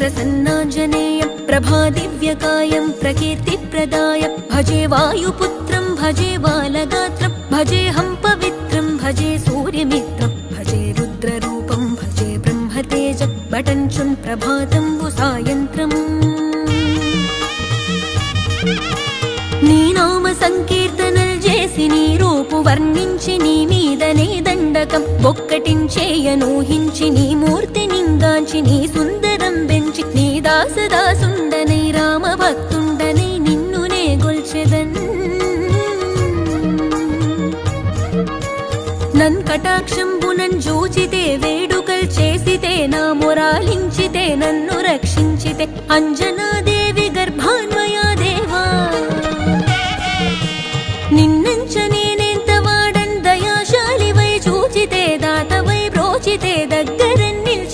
प्रसन्नाञ्जनेयं प्रभादिव्यकायं प्रकीर्तिप्रदाय भजे वायुपुत्रं भजे बालगात्रं भजेऽहं पवित्रं भजे सूर्यमित्रं भजे रुद्ररूपं भजे ब्रह्मतेजं बटञ्चुं प्रभातं सायन्त्रम् నీ నామ సంకీర్తనలు చేసి నీ రూపు వర్ణించి నీ మీదనే దండకం ఒక్కటించేయనూహించి నీ మూర్తి నింగాంచి నీ సుందరం పెంచి నీ దాసదాసుండనై రామ భక్తుండనై నిన్నునే గొల్చెదన్ నన్ కటాక్షంబునన్ జూచితే వేడుకల్ చేసితే నా మొరాలించితే నన్ను రక్షించితే అంజనాది